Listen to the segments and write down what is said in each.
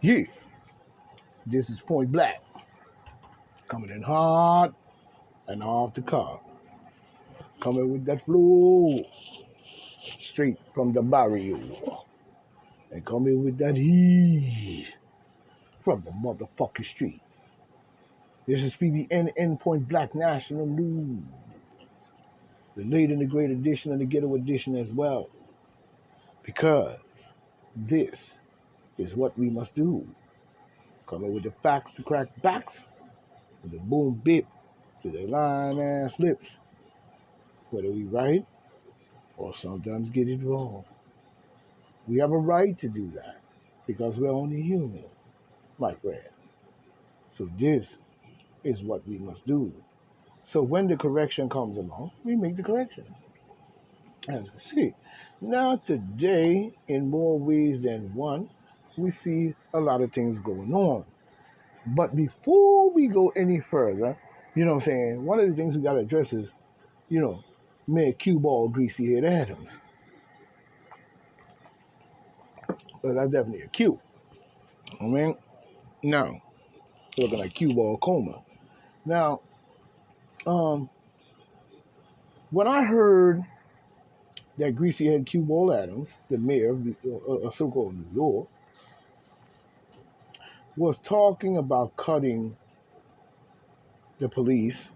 Yeah, this is Point Black, coming in hard and off the car. Coming with that flow, straight from the barrio. And coming with that heat from the motherfucking street. This is PBNN Point Black National News. The late and the great edition and the ghetto edition as well. Because this is what we must do. Coming with the facts to crack backs, with the boom bip to the line ass lips. Whether we right or sometimes get it wrong. We have a right to do that because we're only human, my friend. So this is what we must do. So when the correction comes along, we make the correction. As we see. Now today, in more ways than one, we see a lot of things going on. But before we go any further, you know what I'm saying, one of the things we got to address is, you know, Mayor Q Ball Greasy Head Adams. But that's definitely a Q. I mean, now, looking like Q Ball Coma. Now, when I heard that Greasy Head Q Ball Adams, the mayor of so-called New York, was talking about cutting the police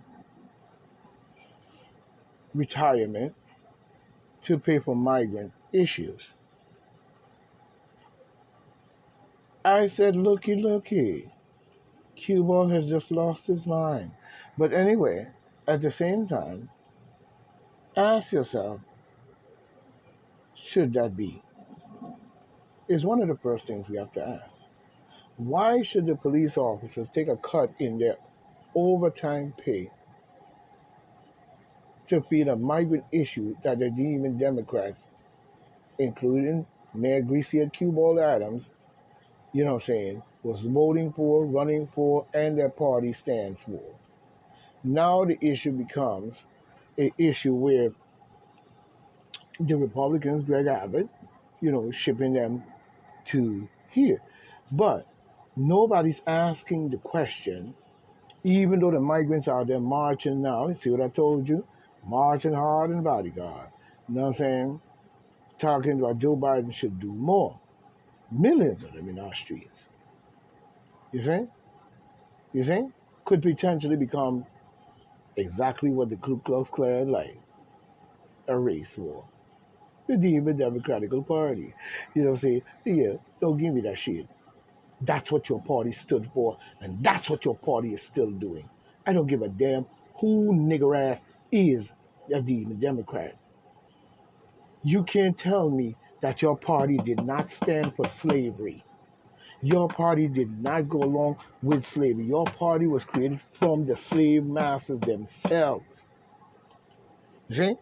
retirement to pay for migrant issues, I said, looky, Q Ball has just lost his mind. But anyway, at the same time, ask yourself, should that be? Is one of the first things we have to ask. Why should the police officers take a cut in their overtime pay to feed a migrant issue that the demon Democrats, including Mayor Greasy and Q Ball Adams, you know what I'm saying, was voting for, running for, and their party stands for? Now the issue becomes an issue where the Republicans, Greg Abbott, you know, shipping them to here. But nobody's asking the question, even though the migrants are there marching now. See what I told you? Marching hard in bodyguard. You know what I'm saying? Talking about Joe Biden should do more. Millions of them in our streets. You see? You see? Could potentially become exactly what the Ku Klux Klan like, a race war. The Demon Democratic Party. You know what I'm saying? Yeah, don't give me that shit. That's what your party stood for, and that's what your party is still doing. I don't give a damn who nigger ass is a Demon Democrat. You can't tell me that your party did not stand for slavery. Your party did not go along with slavery. Your party was created from the slave masters themselves. See?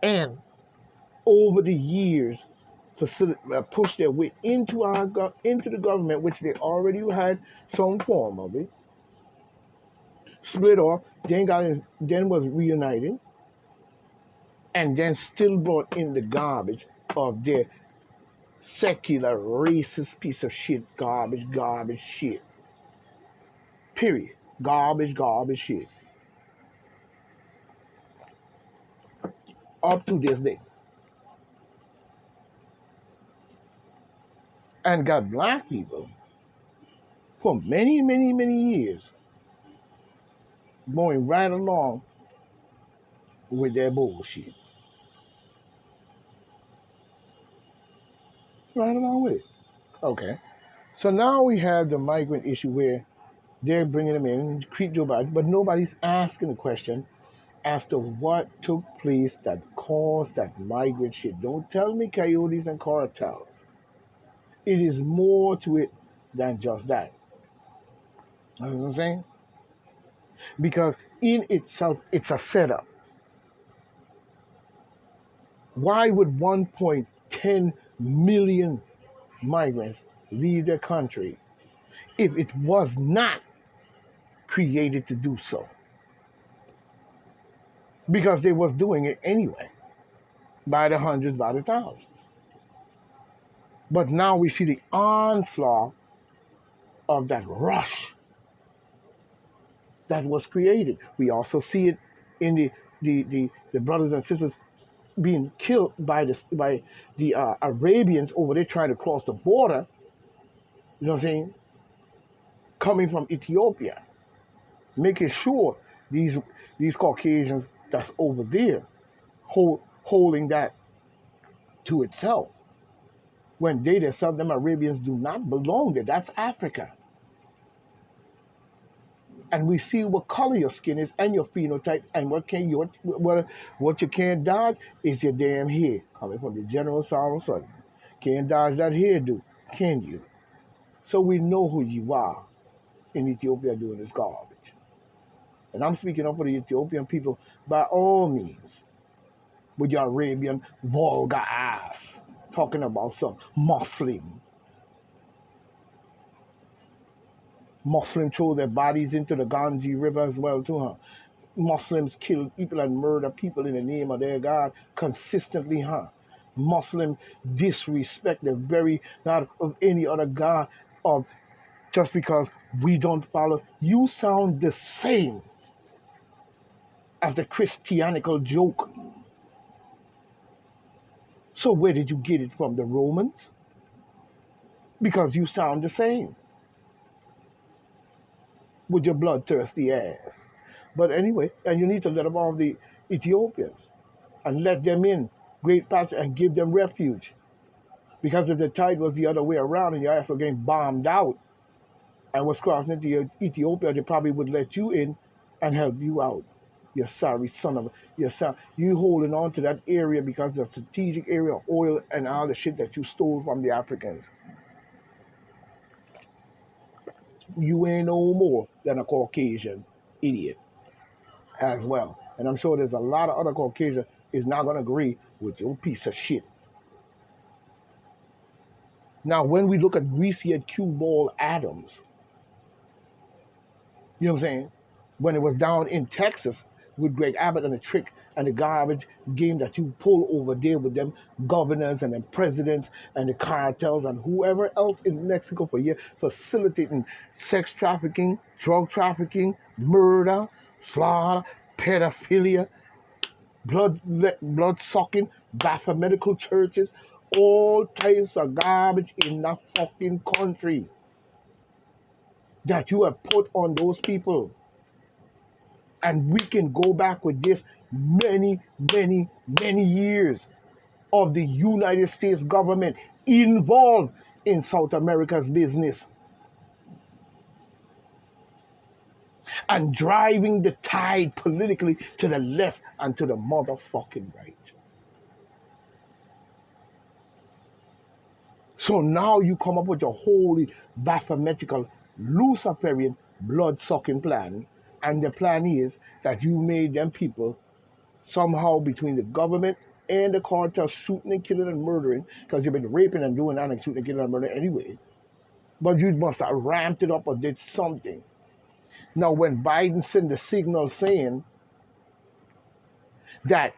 And over the years, pushed their way into into the government, which they already had some form of it. Split off, then was reunited, and then still brought in the garbage of their secular racist piece of shit, garbage shit. Period. Garbage shit. Up to this day. And got black people for many years going right along with their bullshit. Right along with it. Okay. So now we have the migrant issue where they're bringing them in and treat Joe Biden, but nobody's asking the question as to what took place that caused that migrant shit. Don't tell me coyotes and cartels. It is more to it than just that. You know what I'm saying? Because in itself, it's a setup. Why would 1.10 million migrants leave their country if it was not created to do so? Because they was doing it anyway, by the hundreds, by the thousands. But now we see the onslaught of that rush that was created. We also see it in the brothers and sisters being killed by the Arabians over there trying to cross the border. You know what I'm saying? Coming from Ethiopia, making sure these these Caucasians that's over there holding that to itself when they themselves, them Arabians, do not belong there. That's Africa. And we see what color your skin is and your phenotype, and what you can't dodge is your damn hair coming from the General Sorrow Southern. Can't dodge that hairdo, can you? So we know who you are in Ethiopia doing this garbage. And I'm speaking up for the Ethiopian people by all means, with your Arabian vulgar ass talking about some Muslim throw their bodies into the Ganges River as well too, huh? Muslims kill people and murder people in the name of their God consistently, huh? Muslims disrespect the very God of any other God of just because we don't follow. You sound the same as the Christianical joke. So where did you get it from? The Romans? Because you sound the same with your bloodthirsty ass. But anyway, and you need to let all the Ethiopians and let them in great passage and give them refuge. Because if the tide was the other way around and your ass was getting bombed out and was crossing into Ethiopia, they probably would let you in and help you out. You sorry son of a, you holding on to that area because it's a strategic area of oil and all the shit that you stole from the Africans. You ain't no more than a Caucasian idiot as well. And I'm sure there's a lot of other Caucasians is not going to agree with your piece of shit. Now, when we look at Greasy and Cue Ball Adams, you know what I'm saying? When it was down in Texas with Greg Abbott and the trick and the garbage game that you pull over there with them governors and the presidents and the cartels and whoever else in Mexico for years facilitating sex trafficking, drug trafficking, murder, slaughter, pedophilia, blood sucking, Baphomet churches, all types of garbage in that fucking country that you have put on those people. And we can go back with this many, many, many years of the United States government involved in South America's business and driving the tide politically to the left and to the motherfucking right. So now you come up with your holy Baphometical Luciferian blood-sucking plan, and the plan is that you made them people somehow between the government and the cartel shooting and killing and murdering, because you've been raping and doing that and shooting and killing and murdering anyway. But you must have ramped it up or did something. Now, when Biden sent the signal saying that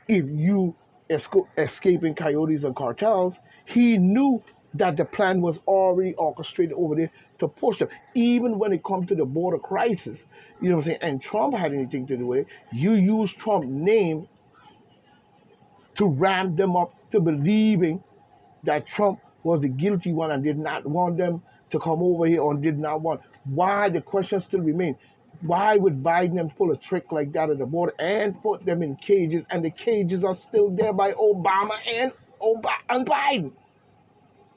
if you escaping coyotes and cartels, he knew that the plan was already orchestrated over there to push them. Even when it comes to the border crisis, you know what I'm saying, and Trump had anything to do with it, you use Trump's name to ramp them up to believing that Trump was the guilty one and did not want them to come over here or did not want. Why? The question still remains. Why would Biden pull a trick like that at the border and put them in cages, and the cages are still there by Obama and Biden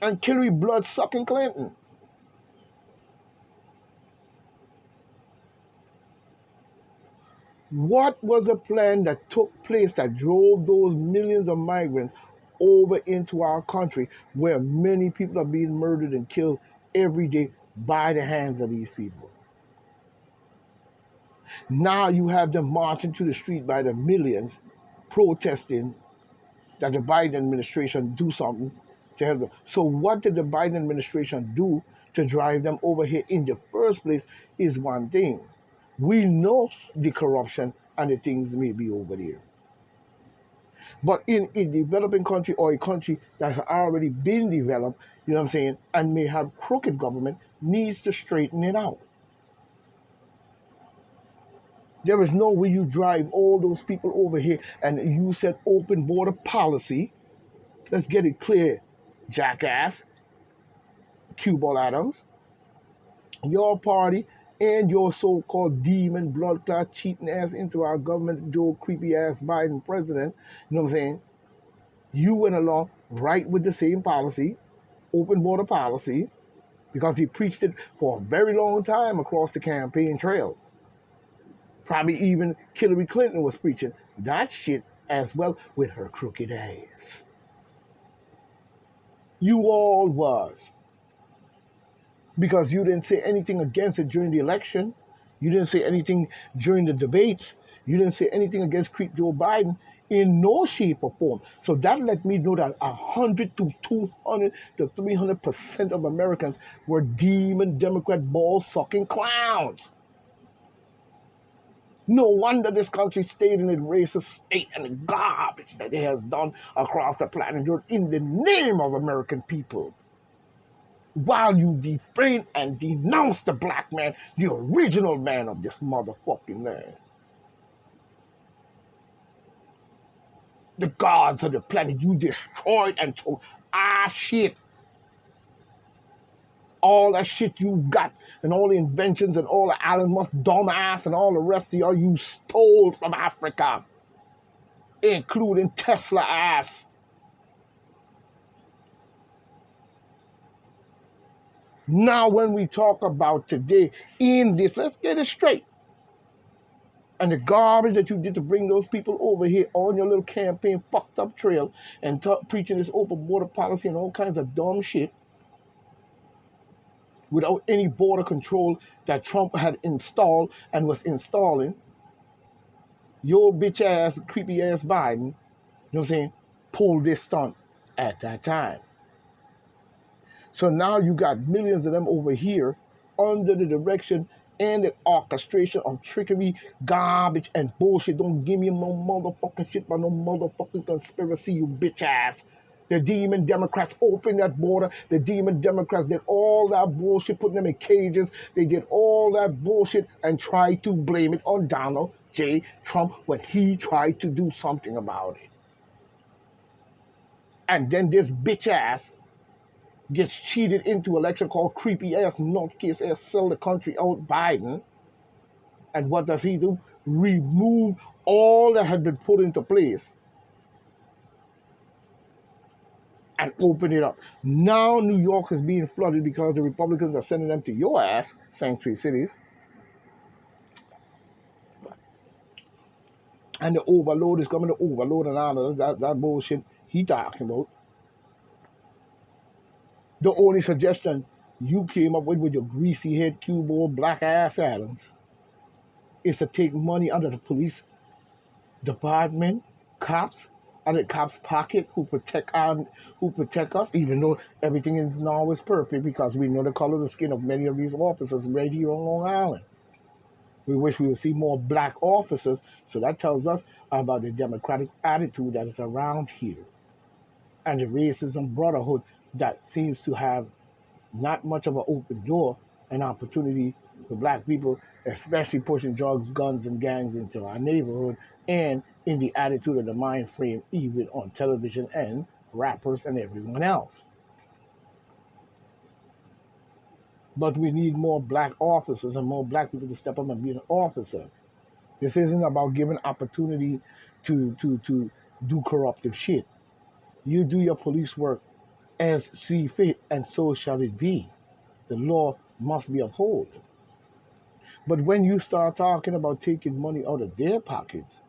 and Hillary blood-sucking Clinton? What was a plan that took place that drove those millions of migrants over into our country where many people are being murdered and killed every day by the hands of these people? Now you have them marching to the street by the millions protesting that the Biden administration do something to help them. So what did the Biden administration do to drive them over here in the first place is one thing. We know the corruption and the things may be over there. But in a developing country or a country that has already been developed, you know what I'm saying, and may have crooked government, needs to straighten it out. There is no way you drive all those people over here and you said open border policy. Let's get it clear, jackass, Q-Ball Adams. Your party and your so-called demon blood clot cheating ass into our government, Joe creepy ass Biden president, you know what I'm saying? You went along right with the same policy, open border policy, because he preached it for a very long time across the campaign trail. Probably even Hillary Clinton was preaching that shit as well with her crooked ass. You all was. Because you didn't say anything against it during the election. You didn't say anything during the debates. You didn't say anything against Creep Joe Biden in no shape or form. So that let me know that 100 to 200 to 300% of Americans were demon Democrat ball sucking clowns. No wonder this country stayed in its racist state and the garbage that it has done across the planet Earth in the name of American people. While you defame and denounce the black man, the original man of this motherfucking land. The gods of the planet you destroyed and told, shit. All that shit you got and all the inventions and all the Elon Musk dumbass and all the rest of y'all you stole from Africa, including Tesla ass. Now when we talk about today in this, let's get it straight. And the garbage that you did to bring those people over here on your little campaign fucked up trail and preaching this open border policy and all kinds of dumb shit without any border control that Trump had installed and was installing. Your bitch ass, creepy ass Biden, you know what I'm saying, pulled this stunt at that time. So now you got millions of them over here under the direction and the orchestration of trickery, garbage, and bullshit. Don't give me no motherfucking shit about no motherfucking conspiracy, you bitch ass. The demon Democrats opened that border. The demon Democrats did all that bullshit, putting them in cages. They did all that bullshit and tried to blame it on Donald J. Trump when he tried to do something about it. And then this bitch ass gets cheated into election called creepy ass, nutcase ass, sell the country out Biden. And what does he do? Remove all that had been put into place and open it up. Now New York is being flooded because the Republicans are sending them to your ass, sanctuary cities. And the overload is coming to overload and all of that bullshit he talking about. The only suggestion you came up with your greasy head cue ball black ass Adams is to take money out of the police department, cops, out of the cops' pocket who protect us, even though everything is not always perfect because we know the color of the skin of many of these officers right here on Long Island. We wish we would see more black officers, so that tells us about the democratic attitude that is around here and the racism brotherhood that seems to have not much of an open door and opportunity for black people, especially pushing drugs, guns, and gangs into our neighborhood and in the attitude of the mind frame, even on television and rappers and everyone else. But we need more black officers and more black people to step up and be an officer. This isn't about giving opportunity to do corruptive shit. You do your police work as see fit, and so shall it be. The law must be upheld. But when you start talking about taking money out of their pockets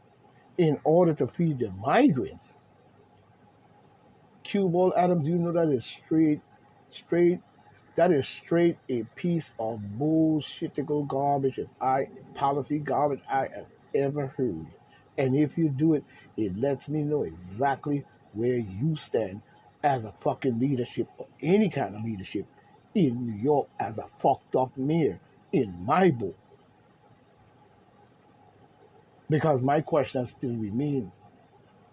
in order to feed the migrants, Q-Ball Adams, you know that is that is straight a piece of bullshittical garbage and policy garbage I have ever heard. And if you do it, it lets me know exactly where you stand as a fucking leadership or any kind of leadership in New York as a fucked up mayor in my book. Because my questions still remain.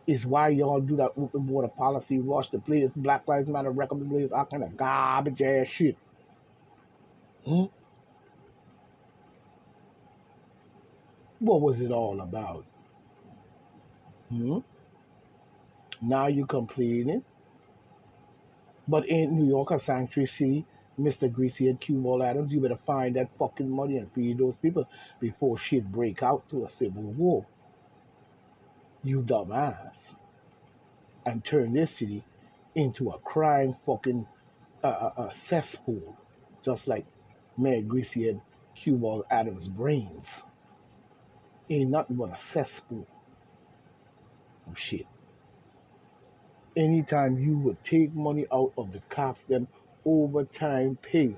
Is why y'all do that open border policy, rush the place, Black Lives Matter, record the place, all kind of garbage ass shit. Hmm? What was it all about? Hmm? Now you complaining, but in New York, a sanctuary city, Mr. Greasy and Q Ball Adams, you better find that fucking money and feed those people before shit break out to a civil war. You dumbass. And turn this city into a crime fucking a cesspool, just like Mayor Greasy and Q Ball Adams' brains. Ain't nothing but a cesspool of shit. Anytime you would take money out of the cops, them overtime pay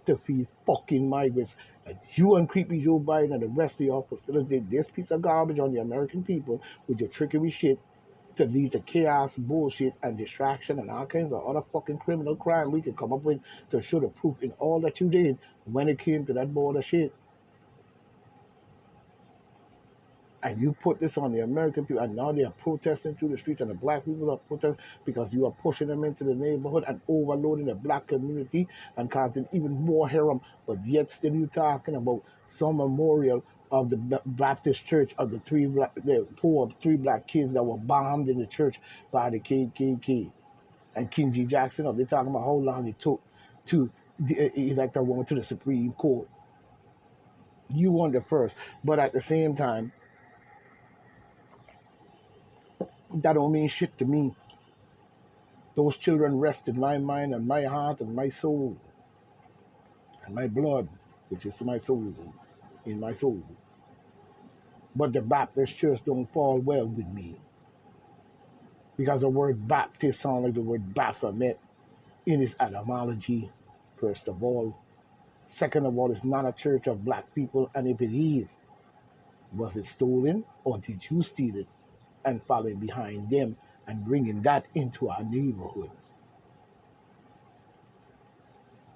to feed fucking migrants. And you and creepy Joe Biden and the rest of y'all facilitate this piece of garbage on the American people with your trickery shit to lead to chaos, bullshit, and distraction and all kinds of other fucking criminal crime we could come up with to show the proof in all that you did when it came to that border shit. And you put this on the American people, and now they are protesting through the streets, and the black people are protesting because you are pushing them into the neighborhood and overloading the black community and causing even more harm. But yet, still, you talking about some memorial of the Baptist Church of the poor three black kids that were bombed in the church by the KKK and King G. Jackson. Or they talking about how long it took to elect a woman to the Supreme Court. You won the first, but at the same time, that don't mean shit to me. Those children rest in my mind and my heart and my soul and my blood, which is my soul, in my soul. But the Baptist church don't fall well with me because the word Baptist sounds like the word Baphomet in its etymology, first of all. Second of all, it's not a church of black people, and if it is, was it stolen or did you steal it and following behind them and bringing that into our neighborhood?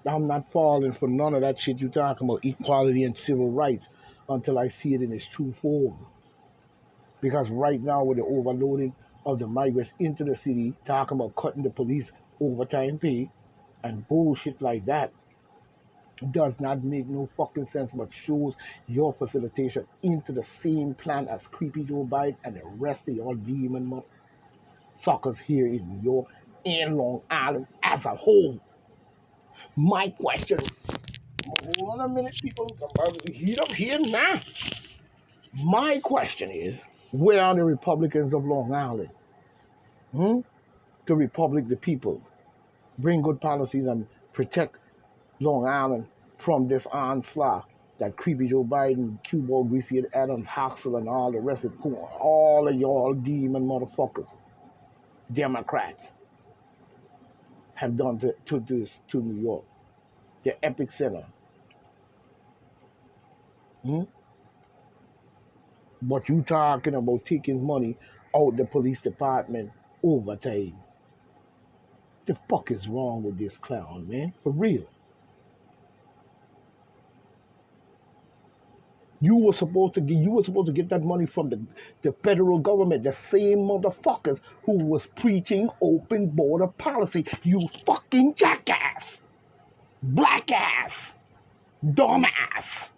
I'm not falling for none of that shit you talking about, equality and civil rights, until I see it in its true form. Because right now, with the overloading of the migrants into the city, talking about cutting the police overtime pay and bullshit like that, does not make no fucking sense, but shows your facilitation into the same plan as creepy Joe Biden and the rest of your demon suckers here in New York and Long Island as a whole. My question, hold on a minute, people. I'm about to heat up here now. My question is, where are the Republicans of Long Island? Hmm? To Republic the people. Bring good policies and protect Long Island from this onslaught that creepy Joe Biden, Cuba, Greasy, and Adams, Hoxel, and all the rest of all of y'all demon motherfuckers, Democrats, have done to New York, the epic center. Hmm? But you talking about taking money out the police department overtime. The fuck is wrong with this clown, man? For real. You were supposed to get that money from the federal government, the same motherfuckers who was preaching open border policy. You fucking jackass. Black ass. Dumbass.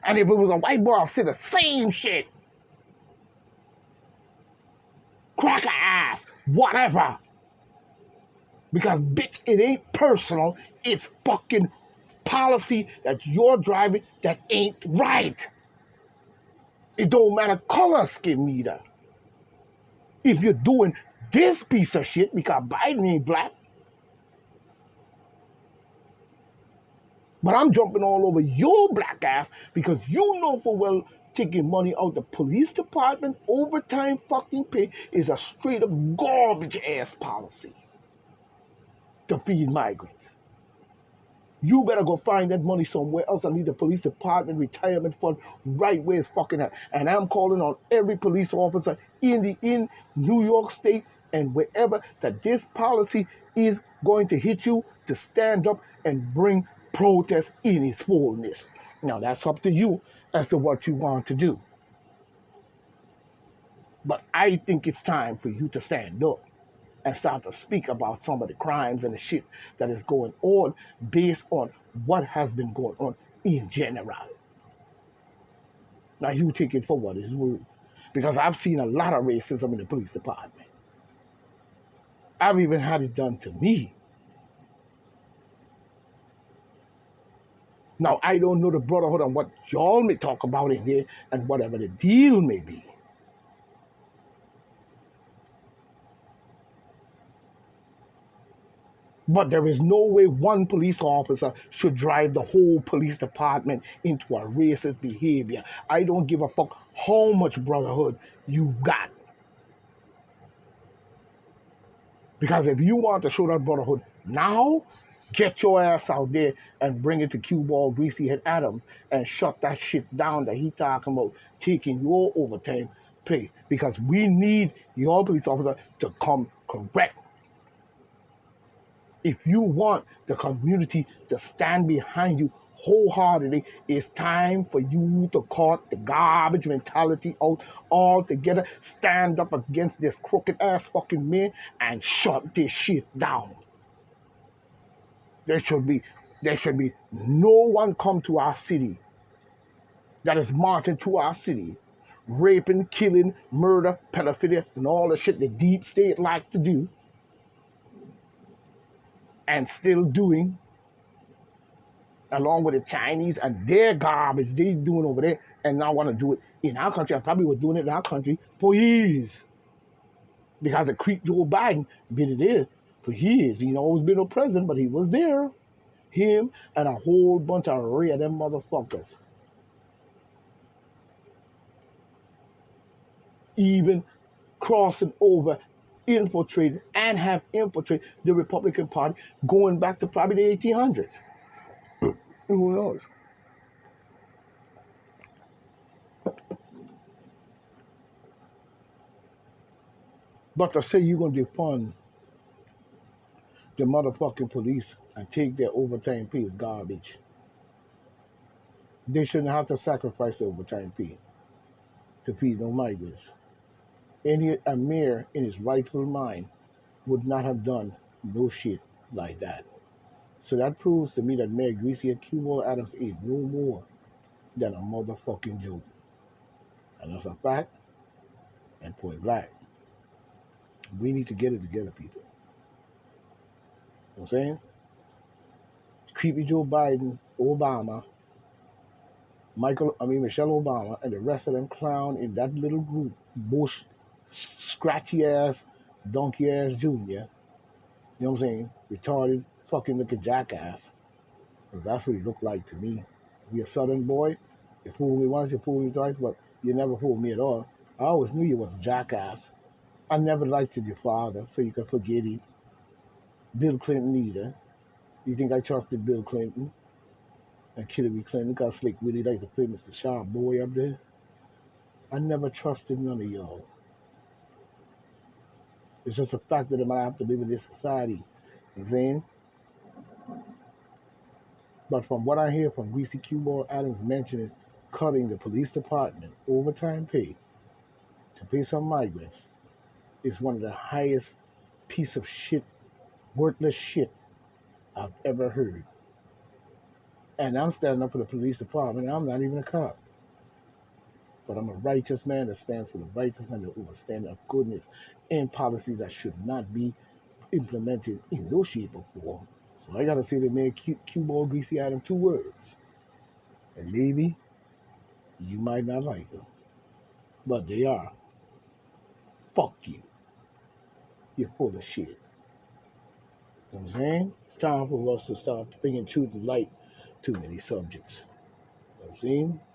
And if it was a white boy, I'll say the same shit. Cracker ass. Whatever. Because, bitch, it ain't personal. It's fucking policy that you're driving that ain't right. It don't matter color skin neither. If you're doing this piece of shit because Biden ain't black, but I'm jumping all over your black ass because you know for well taking money out the police department overtime fucking pay is a straight up garbage ass policy to feed migrants. You better go find that money somewhere else and leave the police department retirement fund right where it's fucking at. And I'm calling on every police officer in New York State and wherever that this policy is going to hit you to stand up and bring protest in its fullness. Now that's up to you as to what you want to do. But I think it's time for you to stand up and start to speak about some of the crimes and the shit that is going on based on what has been going on in general. Now you take it for what it's worth. Because I've seen a lot of racism in the police department. I've even had it done to me. Now I don't know the brotherhood and what y'all may talk about in here and whatever the deal may be. But there is no way one police officer should drive the whole police department into a racist behavior. I don't give a fuck how much brotherhood you got. Because if you want to show that brotherhood now, get your ass out there and bring it to Cue Ball Greasy Head Adams and shut that shit down that he talking about taking your overtime pay. Because we need your police officer to come correct. If you want the community to stand behind you wholeheartedly, it's time for you to cut the garbage mentality out altogether. Stand up against this crooked ass fucking man and shut this shit down. There should be no one come to our city that is marching to our city, raping, killing, murder, pedophilia, and all the shit the deep state like to do, and still doing along with the Chinese and their garbage they doing over there, and now want to do it in our country. I probably was doing it in our country for years. Because the creep Joe Biden been there for years. He always been a president, but he was there. Him and a whole bunch of array of them motherfuckers. Even crossing over, infiltrating, and have infiltrated the Republican Party going back to probably the 1800s. Who knows? But to say you're going to defund the motherfucking police and take their overtime pay is garbage. They shouldn't have to sacrifice the overtime pay to feed no migrants. A mayor in his rightful mind would not have done no shit like that. So that proves to me that Mayor Greasy and Cue Ball Adams ain't no more than a motherfucking joke. And that's a fact and point blank. We need to get it together, people. You know what I'm saying? Creepy Joe Biden, Obama, Michelle Obama, and the rest of them clown in that little group, Bush, scratchy ass, donkey ass junior, you know what I'm saying? Retarded, fucking looking jackass. Because that's what he looked like to me. He a southern boy. You fooled me once, you fooled me twice, but you never fooled me at all. I always knew you was a jackass. I never liked your father, so you can forget him. Bill Clinton either. You think I trusted Bill Clinton and Hillary Clinton? Because Slick really like to play Mr. Sharp boy up there. I never trusted none of y'all. It's just a fact that I might have to live in this society. You know what I'm saying? But from what I hear from Greasy Cue Ball Adams mentioning cutting the police department overtime pay to pay some migrants is one of the highest piece of shit, worthless shit I've ever heard. And I'm standing up for the police department, and I'm not even a cop. But I'm a righteous man that stands for the righteous and the overstanding of goodness and policies that should not be implemented in no shape or form. So I gotta say they made Cue Ball Greasy Adam 2 words. And maybe you might not like them. But they are. Fuck you. You're full of shit. You know what I'm saying? It's time for us to start bringing truth and light to many subjects. You know what I'm saying?